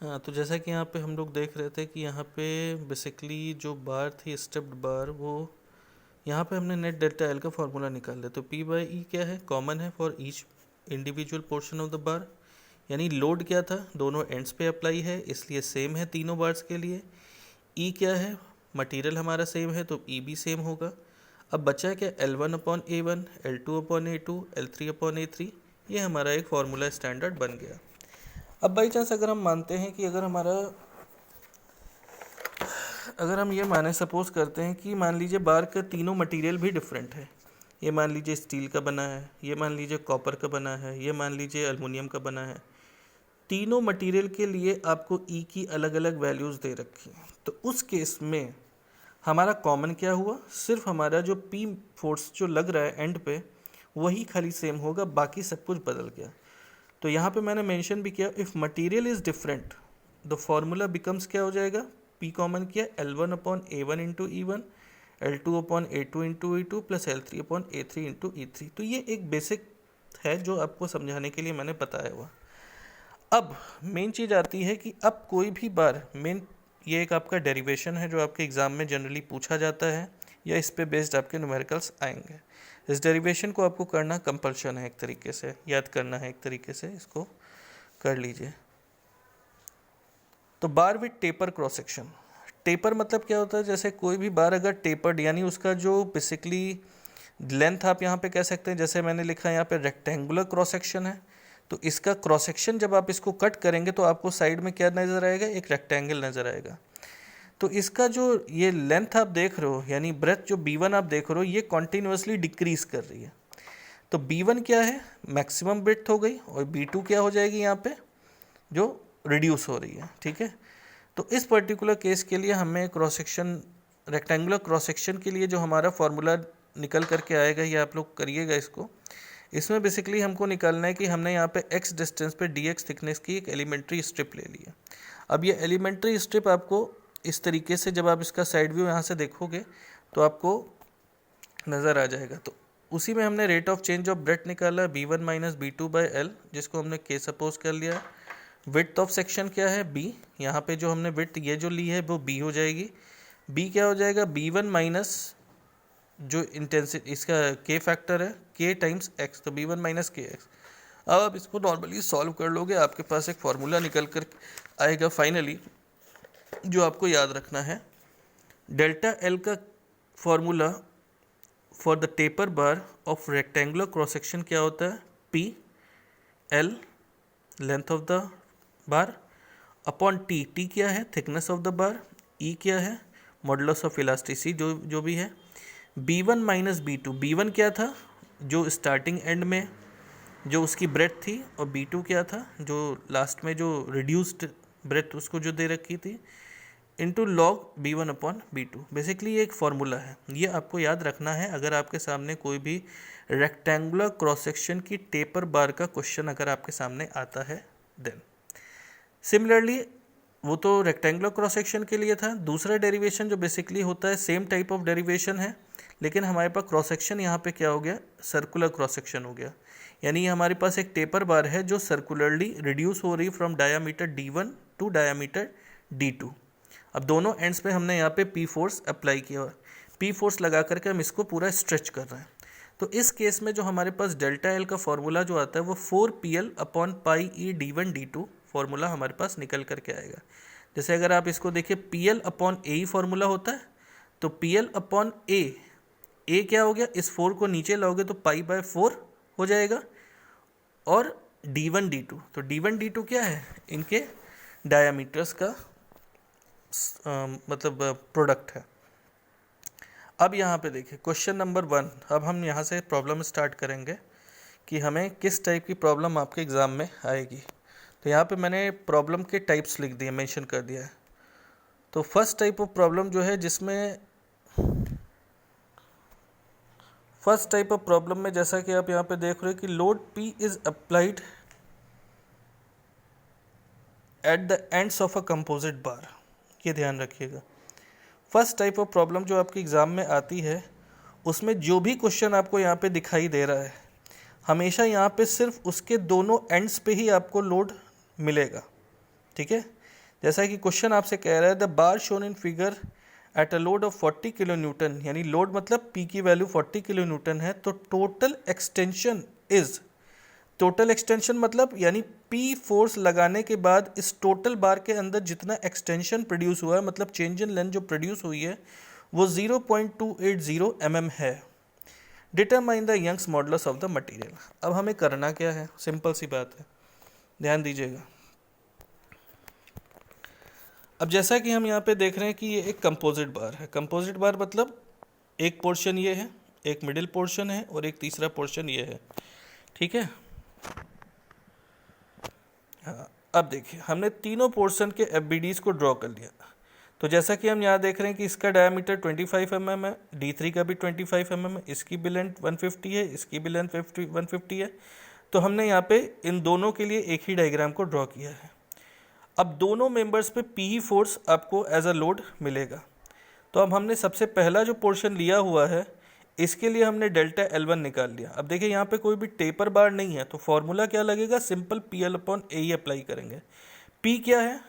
हाँ, तो जैसा कि यहाँ पे हम लोग देख रहे थे कि यहाँ पे बेसिकली जो बार थी स्टेप्ड बार, वो यहाँ पे हमने नेट डेल्टा एल का फॉर्मूला निकाल लिया। तो पी बाई ई क्या है, कॉमन है for each individual portion of the bar, यानी लोड क्या था, दोनों एंड्स पे अप्लाई है इसलिए सेम है तीनों बार्स के लिए। ई क्या है, मटेरियल हमारा सेम है तो ई भी सेम होगा। अब बचा क्या, L1/A1, L2/A2, L3/A3, ये हमारा एक फार्मूला स्टैंडर्ड बन गया। अब बाई चांस अगर हम मानते हैं कि अगर हम ये माने, सपोज करते हैं कि मान लीजिए बार का तीनों मटेरियल भी डिफरेंट है, ये मान लीजिए स्टील का बना है, ये मान लीजिए कॉपर का बना है, ये मान लीजिए एल्युमिनियम का बना है, तीनों मटेरियल के लिए आपको ई की अलग अलग वैल्यूज़ दे रखी हैं। तो उस केस में हमारा कॉमन क्या हुआ, सिर्फ हमारा जो पी फोर्स जो लग रहा है एंड पे वही खाली सेम होगा, बाकी सब कुछ बदल गया। तो यहाँ पे मैंने मेंशन भी किया, if material is different the formula becomes क्या हो जाएगा, पी कॉमन किया L1/A1 into E1, L2/A2 into E2 plus L3/A3 into E3। तो ये एक बेसिक है जो आपको समझाने के लिए मैंने बताया हुआ। अब मेन चीज़ आती है कि अब कोई भी बार मेन, ये एक आपका डेरिवेशन है जो आपके एग्ज़ाम में जनरली पूछा जाता है या इस पे बेस्ड आपके न्यूमेरिकल्स आएंगे। इस डेरिवेशन को आपको करना कंपल्शन है, एक तरीके से याद करना है, एक तरीके से इसको कर लीजिए। तो bar with taper cross section, taper मतलब क्या होता है, जैसे कोई भी बार अगर टेपर्ड यानी उसका जो बेसिकली लेंथ आप यहाँ पे कह सकते हैं, जैसे मैंने लिखा है यहाँ पे रेक्टेंगुलर क्रॉस सेक्शन है, तो इसका क्रॉस सेक्शन जब आप इसको कट करेंगे तो आपको साइड में क्या नज़र आएगा, एक रेक्टेंगल नज़र आएगा। तो इसका जो ये लेंथ आप देख रहे हो यानी ब्रेथ जो B1 आप देख रहे हो, ये कॉन्टीन्यूसली डिक्रीज कर रही है। तो B1 क्या है, मैक्सिमम ब्रेथ हो गई, और B2 क्या हो जाएगी यहाँ पे, जो रिड्यूस हो रही है। ठीक है, तो इस पर्टिकुलर केस के लिए हमें cross section, rectangular cross section के लिए जो हमारा फॉर्मूला निकल करके आएगा, ये आप लोग करिएगा इसको। इसमें बेसिकली हमको निकालना है कि हमने यहाँ पे x डिस्टेंस पे dx थिकनेस की एक एलिमेंट्री स्ट्रिप ले ली है। अब ये एलिमेंट्री स्ट्रिप आपको इस तरीके से, जब आप इसका साइड व्यू यहाँ से देखोगे तो आपको नज़र आ जाएगा। तो उसी में हमने rate of change of breadth निकाला B1 माइनस B2/L, जिसको हमने K सपोज कर लिया। विड्थ ऑफ सेक्शन क्या है, B, यहाँ पे जो हमने विड्थ ये जो ली है वो B हो जाएगी। B क्या हो जाएगा, B1 माइनस जो इंटेंसिटी इसका K फैक्टर है, K टाइम्स X, तो B1 माइनस KX। अब आप इसको नॉर्मली सॉल्व कर लोगे, आपके पास एक फार्मूला निकल कर आएगा फाइनली, जो आपको याद रखना है। डेल्टा L का formula for the taper bar of rectangular cross section क्या होता है, P L length of the bar upon T क्या है, thickness of the bar, E क्या है, मॉडुलस ऑफ इलास्टिसिटी जो भी है। B1 माइनस B2, B1 क्या था, जो स्टार्टिंग एंड में जो उसकी ब्रेथ थी, और B2 क्या था, जो लास्ट में जो रिड्यूस्ड ब्रेथ उसको जो दे रखी थी, इंटू लॉग B1/B2। बेसिकली ये एक फार्मूला है, ये आपको याद रखना है अगर आपके सामने कोई भी रेक्टेंगुलर क्रॉस सेक्शन की टेपर बार का क्वेश्चन अगर आपके सामने आता है देन। सिमिलरली वो तो रेक्टेंगुलर क्रॉस सेक्शन के लिए था। दूसरा डेरिवेशन जो बेसिकली होता है, सेम टाइप ऑफ डेरिवेशन है, लेकिन हमारे पास क्रॉस सेक्शन यहाँ पे क्या हो गया, सर्कुलर क्रॉस सेक्शन हो गया। यानी हमारे पास एक टेपर बार है जो सर्कुलरली रिड्यूस हो रही from diameter D1 to diameter D2। अब दोनों एंड्स पे हमने यहाँ पे P फोर्स अप्लाई किया हुआ, P फोर्स लगा करके हम इसको पूरा स्ट्रेच कर रहे हैं। तो इस केस में जो हमारे पास डेल्टा L का फॉर्मूला जो आता है वो 4PL/πE D1 D2 फॉर्मूला हमारे पास निकल करके आएगा। जैसे अगर आप इसको देखिए, PL/A फॉर्मूला होता है, तो PL/A, A क्या हो गया, इस 4 को नीचे लाओगे तो π/4 हो जाएगा, और D1 D2, तो D1 D2 क्या है, इनके डायामीटर्स का मतलब प्रोडक्ट है। अब यहाँ पे देखिए क्वेश्चन नंबर 1, अब हम यहाँ से प्रॉब्लम स्टार्ट करेंगे कि हमें किस टाइप की प्रॉब्लम आपके एग्ज़ाम में आएगी। तो यहाँ पे मैंने प्रॉब्लम के टाइप्स लिख दिए, मेंशन कर दिया है। तो फर्स्ट टाइप ऑफ प्रॉब्लम जो है, जिसमें फर्स्ट टाइप ऑफ प्रॉब्लम में जैसा कि आप यहाँ पे देख रहे हो कि load P is applied at the ends of a composite bar, ये ध्यान रखिएगा। फर्स्ट टाइप ऑफ प्रॉब्लम जो आपके एग्ज़ाम में आती है, उसमें जो भी क्वेश्चन आपको यहाँ पे दिखाई दे रहा है, हमेशा यहाँ पे सिर्फ उसके दोनों एंड्स पे ही आपको लोड मिलेगा। ठीक है, जैसा कि क्वेश्चन आपसे कह रहा है the bar shown in figure at a load of 40 kilo Newton, यानी लोड मतलब पी की वैल्यू 40 किलो न्यूटन है, तो total extension is, total extension मतलब यानी पी फोर्स लगाने के बाद इस टोटल बार के अंदर जितना एक्सटेंशन प्रोड्यूस हुआ है, मतलब चेंज इन लेंथ जो प्रोड्यूस हुई है वो 0.280 mm है। Determine the Young's modulus of the material. अब हमें करना क्या है, सिंपल सी बात है, ध्यान दीजिएगा। अब जैसा कि हम यहाँ पे देख रहे हैं कि ये एक कंपोजिट बार है। कंपोजिट बार मतलब एक पोर्शन ये है, एक मिडिल पोर्शन है और एक तीसरा पोर्शन ये है, ठीक है। हाँ, अब देखिए हमने तीनों पोर्शन के एफबीडीज को ड्रॉ कर लिया। तो जैसा कि हम यहाँ देख रहे हैं कि इसका डायमीटर 25 mm है, D3 का भी 25 mm है, इसकी भी लेंथ 150 है, इसकी भी लेंथ 150 है। तो हमने यहाँ पे इन दोनों के लिए एक ही डायग्राम को ड्रॉ किया है। अब दोनों मेंबर्स पे पी फोर्स आपको एज अ लोड मिलेगा। तो अब हमने सबसे पहला जो पोर्शन लिया हुआ है इसके लिए हमने डेल्टा L1 निकाल लिया। अब देखिए यहाँ पे कोई भी टेपर बार नहीं है, तो फॉर्मूला क्या लगेगा, सिंपल PL/A ही अप्लाई करेंगे। P क्या है,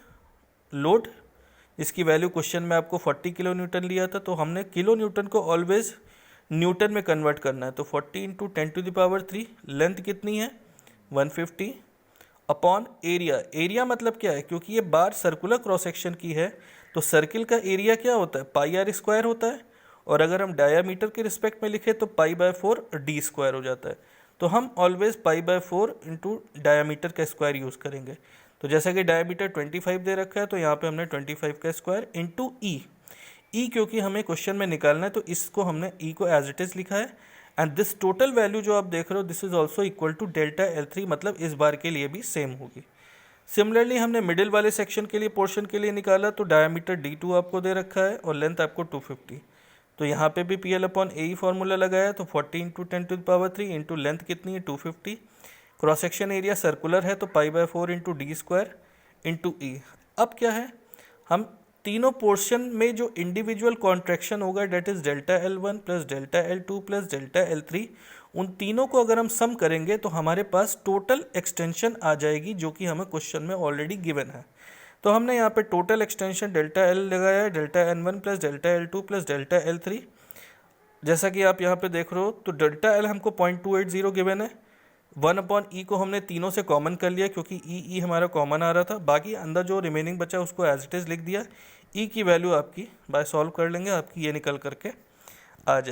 लोड, इसकी वैल्यू क्वेश्चन में आपको 40 किलो न्यूटन लिया था, तो हमने किलो न्यूटन को ऑलवेज न्यूटन में कन्वर्ट करना है। तो 40 × 10⁻3, लेंथ कितनी है 150, अपॉन एरिया। एरिया मतलब क्या है, क्योंकि ये बार सर्कुलर क्रॉस सेक्शन की है तो सर्किल का एरिया क्या होता है, πr² होता है, और अगर हम डायामीटर के रिस्पेक्ट में लिखें तो π/4 d² हो जाता है। तो हम ऑलवेज π/4 इंटू डायामीटर का स्क्वायर यूज़ करेंगे। तो जैसा कि डायामीटर 25 दे रखा है तो यहाँ पे हमने 25 का स्क्वायर इंटू ई क्योंकि हमें क्वेश्चन में निकालना है तो इसको हमने ई को एज इट इज़ लिखा है। एंड दिस टोटल वैल्यू जो आप देख रहे हो this is also equal to delta L3, मतलब इस बार के लिए भी सेम होगी। सिमिलरली हमने मिडिल वाले सेक्शन के लिए पोर्शन के लिए निकाला, तो डायमीटर D2 आपको दे रखा है और लेंथ आपको 250। तो यहाँ पे भी PL/A ही फॉर्मूला लगाया, तो 40 × 10⁻3 इंटू लेंथ कितनी है 250। क्रॉस सेक्शन एरिया सर्कुलर है तो π/4 इंटू d² इंटू ई। अब क्या है, हम तीनों पोर्शन में जो इंडिविजुअल कॉन्ट्रैक्शन होगा that is delta L1 plus delta L2 plus delta L3, उन तीनों को अगर हम सम करेंगे तो हमारे पास टोटल एक्सटेंशन आ जाएगी जो कि हमें क्वेश्चन में ऑलरेडी गिवन है। तो हमने यहाँ पे टोटल एक्सटेंशन डेल्टा L लगाया है, delta N1 plus delta L2 plus delta L3। जैसा कि आप यहाँ पे देख रहे हो तो डेल्टा L हमको 0.280 गिवन है, 1/E को हमने तीनों से कॉमन कर लिया क्योंकि ई हमारा कॉमन आ रहा था, बाकी अंदर जो रिमेनिंग बचा उसको एज इट इज़ लिख दिया। ई की वैल्यू आपकी बाय सॉल्व कर लेंगे आपकी ये निकल करके आ जाएगी।